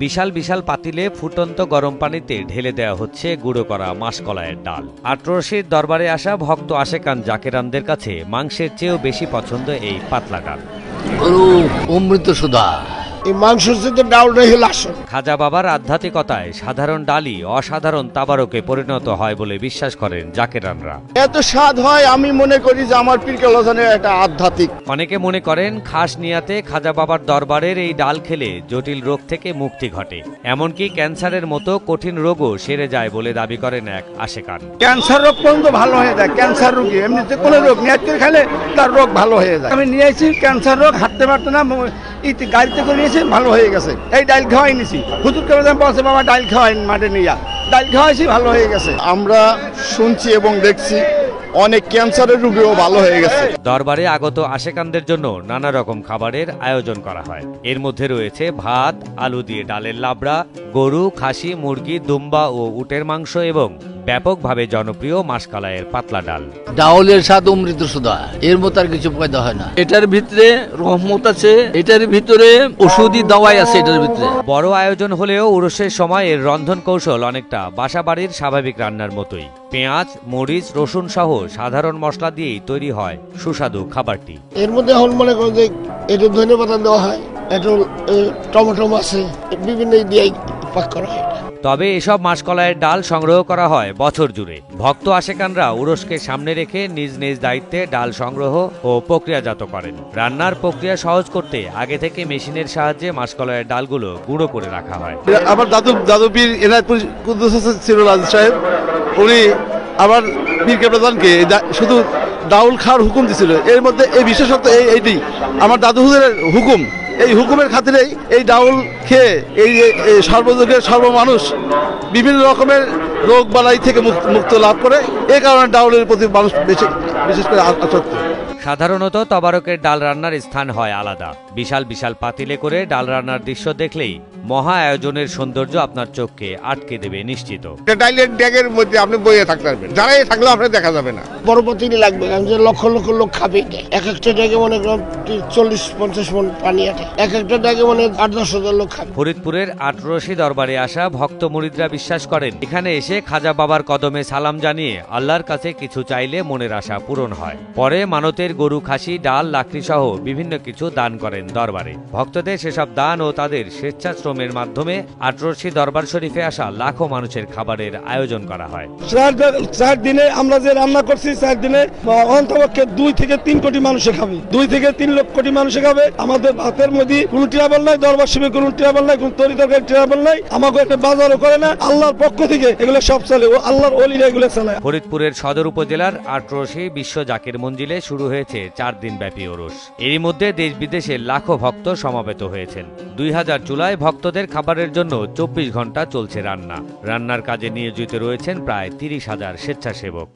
বিশাল বিশাল পাতিলে ফুটন্ত গরম পানিতে ঢেলে দেওয়া হচ্ছে গুঁড়ো করা মাসকলাইয়ের ডাল। আটরশির দরবারে আসা ভক্ত আশেকান জাকেরানদের কাছে মাংসের চেয়েও বেশি পছন্দ এই পাতলা ডাল। অমৃত সুধা এই মাংসের সাথে ডালটাই হলো আসল। খাজা বাবার আধ্যাত্মিকতায় সাধারণ ডালই অসাধারণ তাবারকে পরিণত হয় বলে বিশ্বাস করেন জাকেরানরা। এত স্বাদ হয় আমি মনে করি যে আমার পীর কেবলাজানের একটা আধ্যাত্মিক। অনেকে মনে করেন খাস নিয়াতে খাজা বাবার দরবারের এই ডাল খেলে জটিল রোগ থেকে মুক্তি ঘটে, এমনকি ক্যান্সারের মতো কঠিন রোগও সেরে যায় বলে দাবি করেন এক আশেকান। ক্যান্সার রোগ পর্যন্ত ভালো হয়ে যায়। ক্যান্সার রোগী এমনিতে কোনো রোগ নিয়াত করে খেলে তার রোগ ভালো হয়ে যায়। আমি নিয়েছি ক্যান্সার রোগ, হাঁটতে পারতো না, গাড়িতে করে নিয়েছি, ভালো হয়ে গেছে। এই ডাল খাওয়াই নিছি, হুজুর কেবলাজান বলছে বাবা ডাল খাওয়াই, মাঠে নিয়ে ডাল খাওয়াইছি, ভালো হয়ে গেছে। আমরা শুনছি এবং দেখছি অনেক ক্যান্সারের রোগীও ভালো হয়ে গেছে। দরবারে আগত আশেকানদের জন্য নানা রকম খাবারের আয়োজন করা হয়। এর মধ্যে রয়েছে ভাত, আলু দিয়ে ডালের লাবড়া, গরু, খাসি, মুরগি, দুম্বা ও উটের মাংস এবং ব্যাপকভাবে জনপ্রিয় মাসকলাইয়ের পাতলা ডাল। ডাউলের স্বাদ অমৃত সুধা, এর মতো আর কিছু পয়দা হয় না। এটার ভিতরে রহমত আছে, এটার ভিতরে ওষুধি দাওয়াই আছে এটার ভিতরে। বড় আয়োজন হলেও উরুসের সময় এর রন্ধন কৌশল অনেকটা বাসাবাড়ির স্বাভাবিক রান্নার মতোই। পেঁয়াজ, মরিচ, রসুন সহ সাধারণ মশলা দিয়েই তৈরি হয় সুস্বাদু খাবারটি। এর মধ্যে এখন মনে করেন যে একটু ধনেপাতা দেওয়া হয়, একটু টমেটো আছে, বিভিন্ন দিয়ে পাক করা হয়। তবে এসব মাসকলাইয়ের ডাল সংগ্রহ করা হয় বছর জুড়ে। ভক্ত আশেকানরা উরসকে সামনে রেখে নিজ নিজ দায়িত্বে ডাল সংগ্রহ ও প্রক্রিয়াজাত করেন। রান্নার প্রক্রিয়া সহজ করতে আগে থেকে মেশিনের সাহায্যে মাসকলাইয়ের ডালগুলো গুঁড়ো করে রাখা হয়। আমার দাদু পীর এনায়তপুর কুদ্দুস হাসান সিরুল আজিজ সাহেব, উনি আমার পীর কেবলাজানকে শুধু ডাউল খাওয়ার হুকুম দিছিল। এর মধ্যে এই বিশেষত্ব এইটি, আমার দাদু হুজুরের হুকুম, এই হুকুমের খাতিরেই এই ডাউল খেয়ে এই সর্বযুগের সর্বমানুষ বিভিন্ন রকমের রোগ বালাই থেকে মুক্ত লাভ করে। এই কারণে ডাউলের প্রতি মানুষ বিশেষ করে আসক্ত। সাধারণত তবারকের ডাল রান্নার স্থান হয় আলাদা। বিশাল বিশাল পাতিলে করে ডাল রান্নার দৃশ্য দেখলেই মহা আয়োজনের সৌন্দর্য আপনার চোখকে আটকে দেবে নিশ্চিত। ডাইলের ড্যাগের মধ্যে আপনি বইয়ে থাকতে পারবেন, যারাই থাকলেও আপনার দেখা যাবে না। বড় পাতিলে লাগবে, কারণ যে লক্ষ লক্ষ লোক খাবে। এক একটা ড্যাগে মনে করেন 40-50 মণ পানি আছে, এক একটা ড্যাগে মনে 8-10 হাজার লোক খাবে। ফরিদপুরের আটরশি দরবারে আসা ভক্ত মুরিদরা বিশ্বাস করেন এখানে এসে খাজা বাবার কদমে সালাম জানিয়ে আল্লাহর কাছে কিছু চাইলে মনের আশা পূরণ হয়। পরে মানতের গরু, খাসি, ডাল, লাকড়ি সহ বিভিন্ন কিছু দান করেন দরবারে। ভক্তদের সেসব দান ও তাদের স্বেচ্ছাশ্রমের মাধ্যমে আটরশি দরবার শরীফে আসা লাখো মানুষের খাবারের আয়োজন করা হয়। 4 দিনে আমরা যে রান্না করছি, 4 দিনে অন্তপক্ষে 2 থেকে 3 কোটি মানুষে খাবে, 2 থেকে 3 লক্ষ কোটি মানুষে খাবে। আমাদের ভাতের মধ্যে কোনো ট্রাভেল নাই, দরবার শরীফে কোনো ট্রাভেল নাই, কোনো তরি তরকারি ট্রাভেল নাই। আমাকে একটা বাজারও করে না, আল্লাহর পক্ষ থেকে এগুলো সব চলে, ও আল্লাহর ওলিরা এগুলো চালায়। ফরিদপুরের সদর উপজেলার আটরশি বিশ্ব জাকির মঞ্জিলে শুরু হয়েছে 4 দিন ব্যাপী ওরস। এরই মধ্যে দেশ বিদেশের লাখো ভক্ত সমাবেত হয়েছেন। 2000 চুলায় ভক্তদের খাবারের জন্য 24 ঘন্টা চলছে রান্না। রান্নার কাজে নিয়োজিত রয়েছেন প্রায় 30,000 স্বেচ্ছাসেবক।